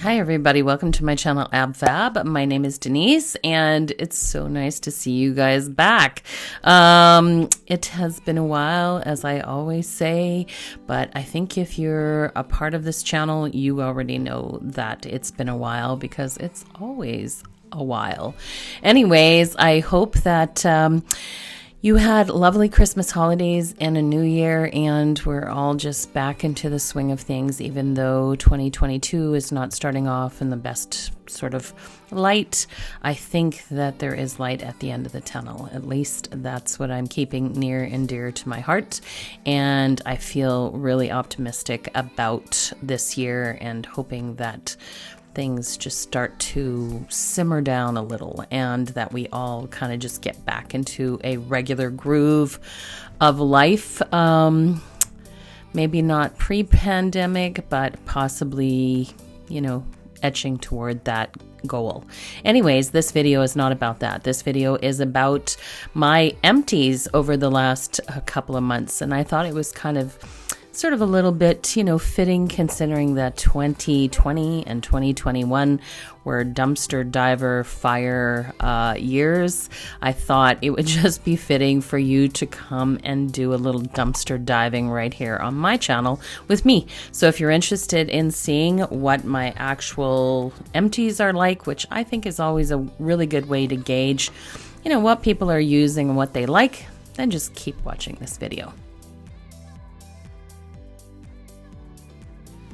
Hi everybody, welcome to my channel AbFab. My name is Denise and it's so nice to see you guys back. It has been a while, as I always say, but I think if you're a part of this channel, you already know that it's been a while because it's always a while. Anyways, I hope that you had lovely Christmas holidays and a new year, and we're all just back into the swing of things, even though 2022 is not starting off in the best sort of light. I think that there is light at the end of the tunnel. At least that's what I'm keeping near and dear to my heart. And I feel really optimistic about this year and hoping that things just start to simmer down a little and that we all kind of just get back into a regular groove of life. Maybe not pre-pandemic, but possibly, etching toward that goal. Anyways, this video is not about that. This video is about my empties over the last couple of months, and I thought it was kind of sort of a little bit, fitting considering that 2020 and 2021 were dumpster diver fire years. I thought it would just be fitting for you to come and do a little dumpster diving right here on my channel with me. So if you're interested in seeing what my actual empties are like, which I think is always a really good way to gauge, what people are using and what they like, then just keep watching this video.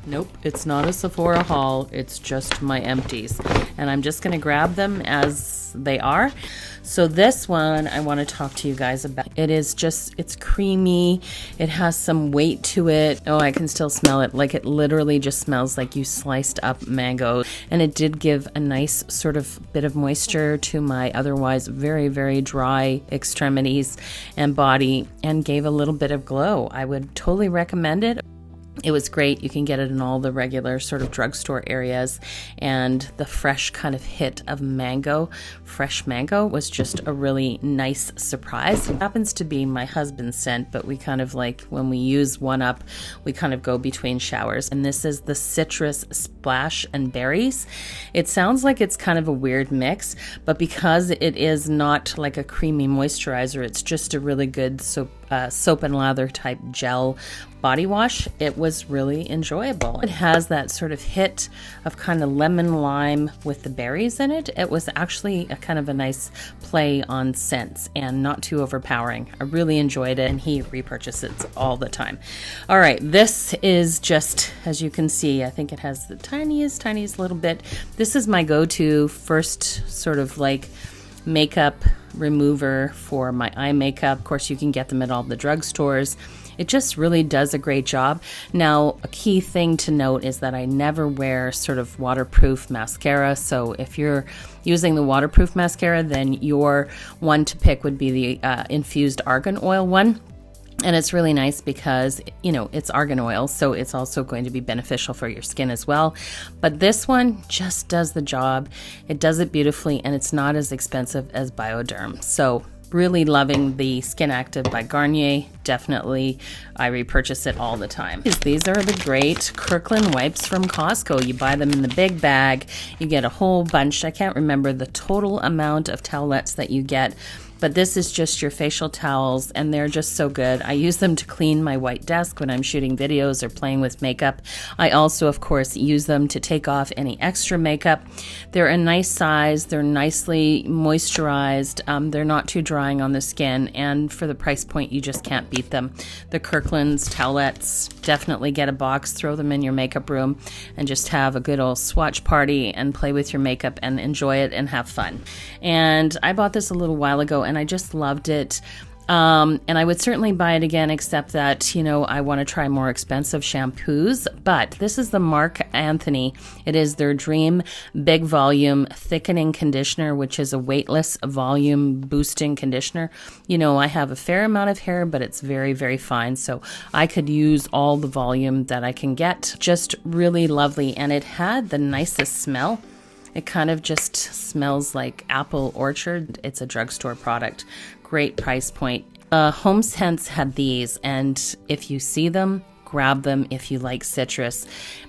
Nope, it's not a Sephora haul, it's just my empties. And I'm just gonna grab them as they are. So this one I wanna talk to you guys about. It's creamy, it has some weight to it. Oh, I can still smell it. Like, it literally just smells like you sliced up mango. And it did give a nice sort of bit of moisture to my otherwise very, very dry extremities and body, and gave a little bit of glow. I would totally recommend it. It was great. You can get it in all the regular sort of drugstore areas, and the fresh kind of hit of mango, fresh mango, was just a really nice surprise. It happens to be my husband's scent, but we kind of like, when we use one up, we kind of go between showers. And this is the citrus splash and berries. It sounds like it's kind of a weird mix, but because it is not like a creamy moisturizer, it's just a really good soap and lather type gel body wash. It was really enjoyable. It has that sort of hit of kind of lemon lime with the berries in it. It was actually a kind of a nice play on scents and not too overpowering. I really enjoyed it, and he repurchases it all the time. All right, this is just, as you can see, I think it has the tiniest little bit. This is my go-to first sort of like makeup remover for my eye makeup. Of course, you can get them at all the drugstores. It just really does a great job. Now, a key thing to note is that I never wear sort of waterproof mascara. So if you're using the waterproof mascara, then your one to pick would be the infused argan oil one. And it's really nice because, it's argan oil, so it's also going to be beneficial for your skin as well. But this one just does the job. It does it beautifully, and it's not as expensive as Bioderm. So really loving the SkinActive by Garnier. Definitely, I repurchase it all the time. These are the great Kirkland Wipes from Costco. You buy them in the big bag. You get a whole bunch. I can't remember the total amount of towelettes that you get, but this is just your facial towels, and they're just so good. I use them to clean my white desk when I'm shooting videos or playing with makeup. I also, of course, use them to take off any extra makeup. They're a nice size. They're nicely moisturized. They're not too drying on the skin, and for the price point, you just can't beat them. The Kirkland's towelettes, definitely get a box, throw them in your makeup room, and just have a good old swatch party and play with your makeup and enjoy it and have fun. And I bought this a little while ago, and I just loved it. And I would certainly buy it again, except that, I want to try more expensive shampoos. But this is the Marc Anthony. It is their Dream Big Volume Thickening Conditioner, which is a weightless volume boosting conditioner. I have a fair amount of hair, but it's very, very fine. So I could use all the volume that I can get. Just really lovely. And it had the nicest smell. It kind of just smells like apple orchard. It's a drugstore product. Great price point. HomeSense had these, and if you see them, grab them if you like citrus,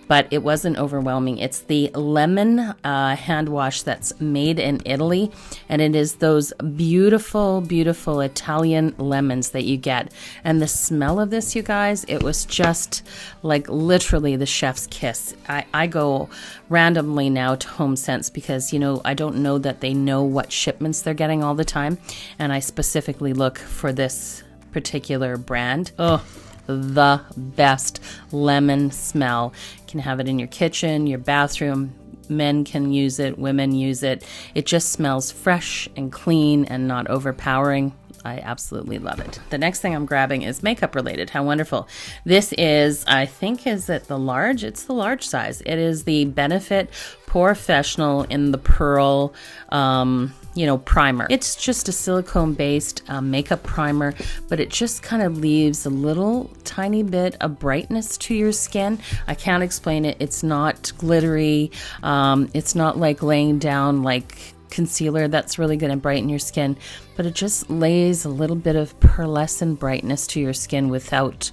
but it wasn't overwhelming. It's the lemon hand wash that's made in Italy, and it is those beautiful, beautiful Italian lemons that you get. And the smell of this, you guys, it was just like literally the chef's kiss. I go randomly now to HomeSense because, you know, I don't know that they know what shipments they're getting all the time, and I specifically look for this particular brand. Oh, the best lemon smell. You can have it in your kitchen, your bathroom. Men can use it, women use it. It just smells fresh and clean and not overpowering. I absolutely love it. The next thing I'm grabbing is makeup related. How wonderful. This is, I think, is it the large? It's the large size. It is the Benefit Porefessional in the Pearl, primer. It's just a silicone-based makeup primer, but it just kind of leaves a little tiny bit of brightness to your skin. I can't explain it. It's not glittery. It's not like laying down like concealer that's really going to brighten your skin, but it just lays a little bit of pearlescent brightness to your skin without,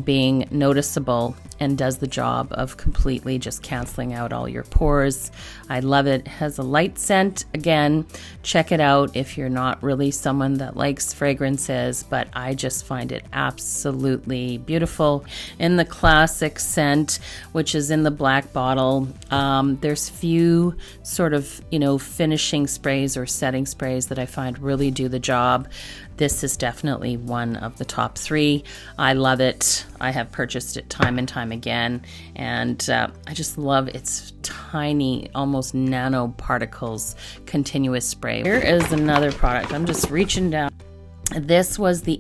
being noticeable, and does the job of completely just canceling out all your pores. I love it. It has a light scent. Again, check it out if you're not really someone that likes fragrances, but I just find it absolutely beautiful. In the classic scent, which is in the black bottle, there's few sort of, finishing sprays or setting sprays that I find really do the job. This is definitely one of the top 3. I love it. I have purchased it time and time again, and I just love its tiny, almost nanoparticles continuous spray. Here is another product. I'm just reaching down. This was the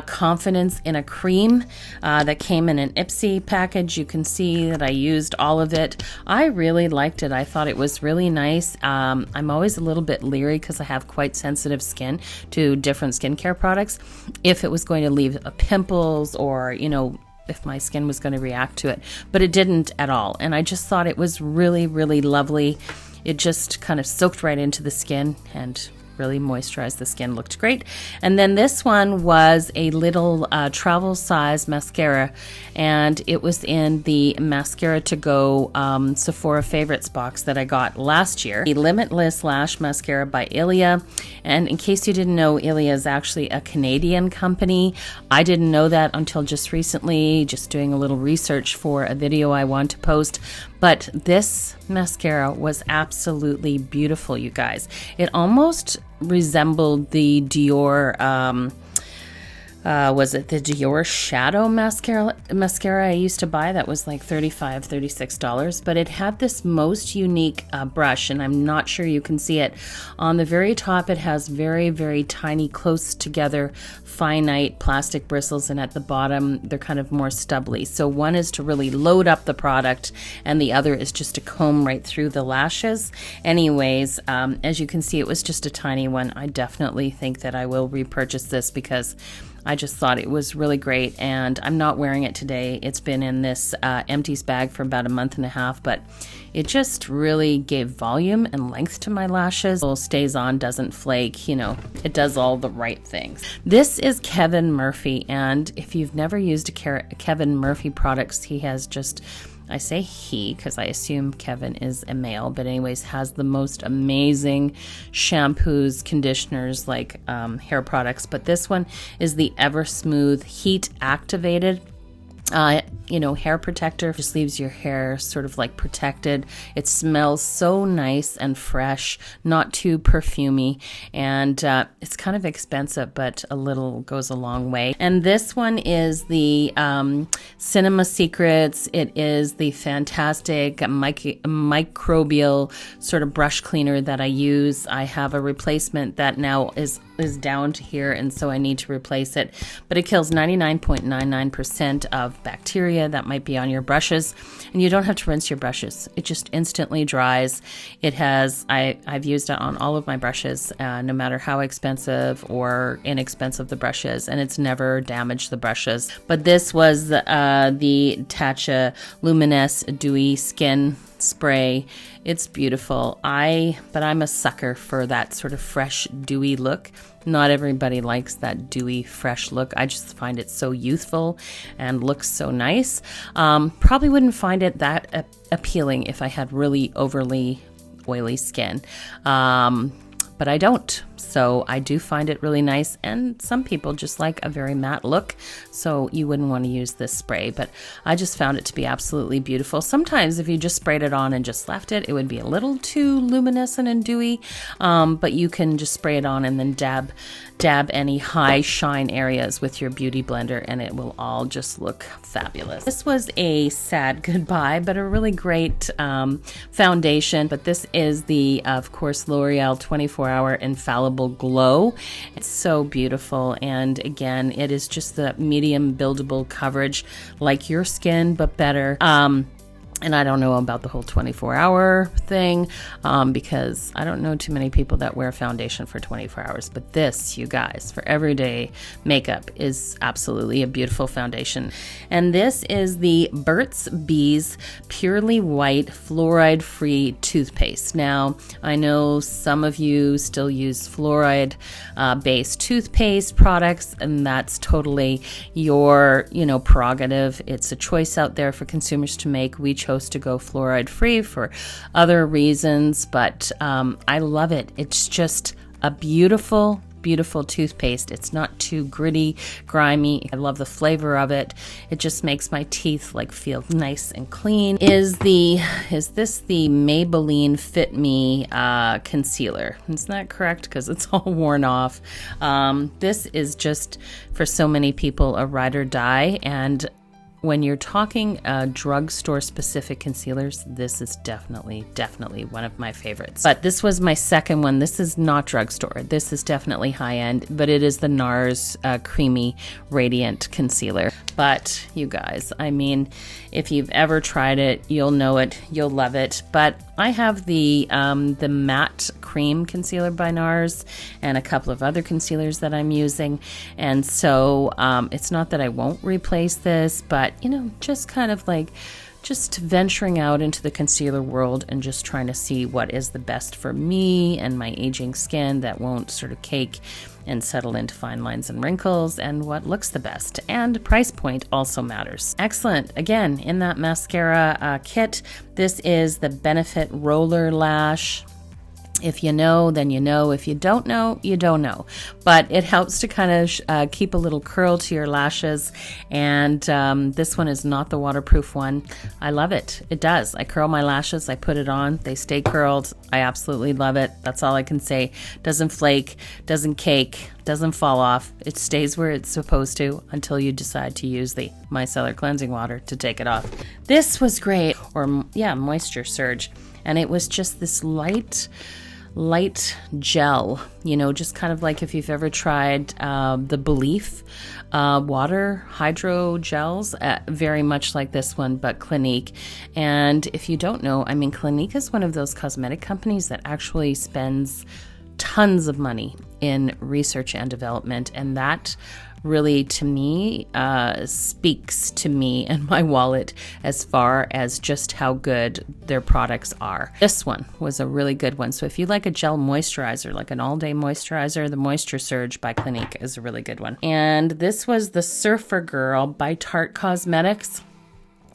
Confidence in a Cream that came in an Ipsy package. You can see that I used all of it. I really liked it. I thought it was really nice. I'm always a little bit leery because I have quite sensitive skin to different skincare products. If it was going to leave pimples or, if my skin was going to react to it, but it didn't at all. And I just thought it was really, really lovely. It just kind of soaked right into the skin and really moisturized the skin. Looked great. And then this one was a little travel size mascara, and it was in the Mascara to Go Sephora Favorites box that I got last year. The Limitless Lash Mascara by Ilia. And in case you didn't know, Ilia is actually a Canadian company. I didn't know that until just recently, just doing a little research for a video I want to post. But this mascara was absolutely beautiful, you guys. It almost resembled the Dior, was it the Dior Shadow mascara I used to buy that was like $35, $36, but it had this most unique brush, and I'm not sure you can see it. On the very top, it has very, very tiny, close together, finite plastic bristles, and at the bottom, they're kind of more stubbly. So one is to really load up the product, and the other is just to comb right through the lashes. Anyways, as you can see, it was just a tiny one. I definitely think that I will repurchase this because I just thought it was really great, and I'm not wearing it today. It's been in this Empties bag for about a month and a half, but it just really gave volume and length to my lashes. It stays on, doesn't flake, it does all the right things. This is Kevin Murphy, and if you've never used a Kevin Murphy products, he has just, I say he because I assume Kevin is a male, but anyways, has the most amazing shampoos, conditioners, like hair products. But this one is the Ever Smooth Heat Activated hair protector. Just leaves your hair sort of like protected. It smells so nice and fresh, not too perfumey, and it's kind of expensive, but a little goes a long way. And this one is the Cinema Secrets. It is the fantastic microbial sort of brush cleaner that I use. I have a replacement that now is down to here, and so I need to replace it, but it kills 99.99% of bacteria that might be on your brushes, and you don't have to rinse your brushes. It just instantly dries. It has, I've used it on all of my brushes, no matter how expensive or inexpensive the brush is, and it's never damaged the brushes. But this was the Tatcha Luminess Dewy Skin Spray. It's beautiful. But I'm a sucker for that sort of fresh, dewy look. not everybody likes that dewy, fresh look. I just find it so youthful and looks so nice. Probably wouldn't find it that appealing if I had really overly oily skin. But I don't. So I do find it really nice, and some people just like a very matte look, so you wouldn't want to use this spray, but I just found it to be absolutely beautiful. Sometimes if you just sprayed it on and just left it, it would be a little too luminescent and dewy, but you can just spray it on and then dab any high shine areas with your beauty blender, and it will all just look fabulous. This was a sad goodbye, but a really great foundation. But this is the, of course, L'Oreal 24-Hour Infallible Glow. It's so beautiful, and again, it is just the medium buildable coverage like your skin, but better. And I don't know about the whole 24-hour thing because I don't know too many people that wear foundation for 24 hours. But this, you guys, for everyday makeup is absolutely a beautiful foundation. And this is the Burt's Bees Purely White Fluoride-Free Toothpaste. Now, I know some of you still use fluoride-based toothpaste products, and that's totally your, prerogative. It's a choice out there for consumers to make. We chose to go fluoride free for other reasons, but I love it. It's just a beautiful toothpaste. It's not too gritty, grimy. I love the flavor of it. It just makes my teeth feel nice and clean. Is this the Maybelline Fit Me concealer? It's not correct because it's all worn off. This is just for so many people a ride or die, and when you're talking drugstore specific concealers, this is definitely one of my favorites. But this was my second one. This is not drugstore. This is definitely high end, but it is the Nars Creamy Radiant Concealer. But you guys, if you've ever tried it, you'll know it, you'll love it. But I have the matte cream concealer by Nars and a couple of other concealers that I'm using, and so it's not that I won't replace this, but just kind of just venturing out into the concealer world and just trying to see what is the best for me and my aging skin that won't sort of cake and settle into fine lines and wrinkles, and what looks the best. And price point also matters. Excellent. Again, in that mascara kit, this is the Benefit Roller Lash. If you know, then you know. If you don't know, you don't know. But it helps to kind of keep a little curl to your lashes. And this one is not the waterproof one. I love it. It does. I curl my lashes. I put it on. They stay curled. I absolutely love it. That's all I can say. Doesn't flake, doesn't cake, doesn't fall off. It stays where it's supposed to until you decide to use the Micellar cleansing water to take it off. This was great. Moisture Surge. And it was just this light gel, just kind of like if you've ever tried the Belief water hydro gels, very much like this one, but Clinique. And if you don't know, Clinique is one of those cosmetic companies that actually spends tons of money in research and development, and that really, to me, speaks to me and my wallet as far as just how good their products are. This one was a really good one. So if you like a gel moisturizer, like an all-day moisturizer, the Moisture Surge by Clinique is a really good one. And this was the Surfer Girl by Tarte Cosmetics.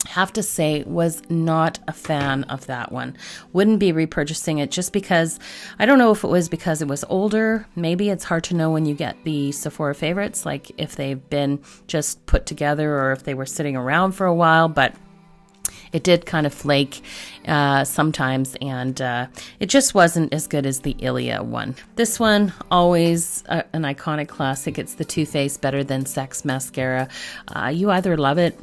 Have to say, was not a fan of that one. Wouldn't be repurchasing it just because, I don't know if it was because it was older. Maybe it's hard to know when you get the Sephora favorites, like if they've been just put together or if they were sitting around for a while, but it did kind of flake sometimes, and it just wasn't as good as the Ilia one. This one, always an iconic classic. It's the Too Faced Better Than Sex Mascara. You either love it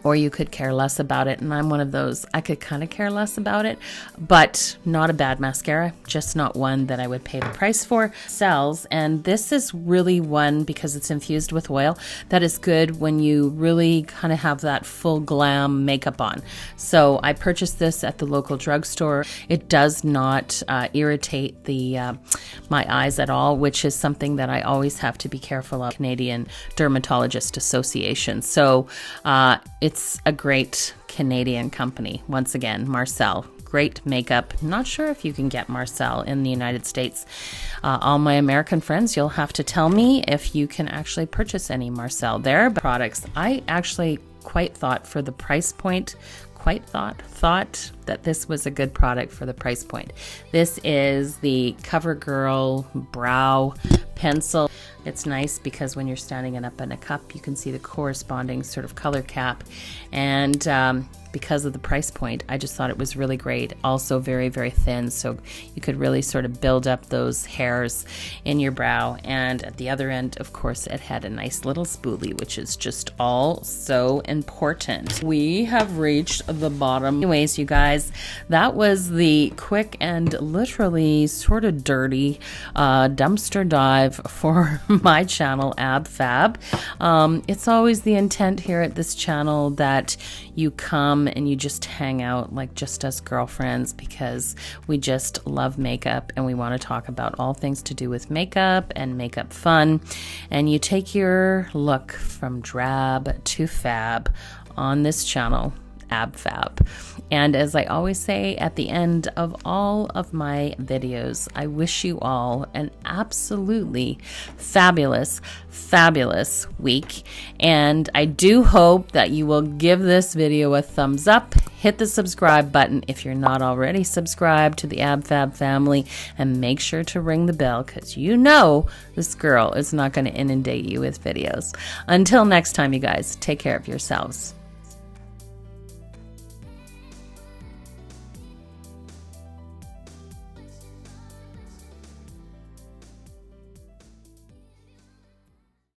or you could care less about it, and I'm one of those. I could kind of care less about it, but not a bad mascara, just not one that I would pay the price for. Sells, and this is really one, because it's infused with oil, that is good when you really kind of have that full glam makeup on. So I purchased this at the local drugstore. It does not irritate my eyes at all, which is something that I always have to be careful of. Canadian Dermatologist Association. So it's a great Canadian company. Once again, Marcel, great makeup. Not sure if you can get Marcel in the United States. All my American friends, you'll have to tell me if you can actually purchase any Marcel there. Products, I actually quite thought for the price point, thought that this was a good product for the price point. This is the Covergirl Brow Pencil. It's nice because when you're standing it up in a cup, you can see the corresponding sort of color cap. And because of the price point, I just thought it was really great. Also very, very thin, so you could really sort of build up those hairs in your brow. And at the other end, of course, it had a nice little spoolie, which is just all so important. We have reached the bottom. Anyways, you guys, that was the quick and literally sort of dirty dumpster dive for my channel, AbFab. It's always the intent here at this channel that you come and you just hang out like just us girlfriends, because we just love makeup and we want to talk about all things to do with makeup and makeup fun. And you take your look from drab to fab on this channel, AbFab. And as I always say at the end of all of my videos, I wish you all an absolutely fabulous, fabulous week. And I do hope that you will give this video a thumbs up, hit the subscribe button if you're not already subscribed to the AbFab family, and make sure to ring the bell, because you know this girl is not going to inundate you with videos. Until next time, you guys, take care of yourselves.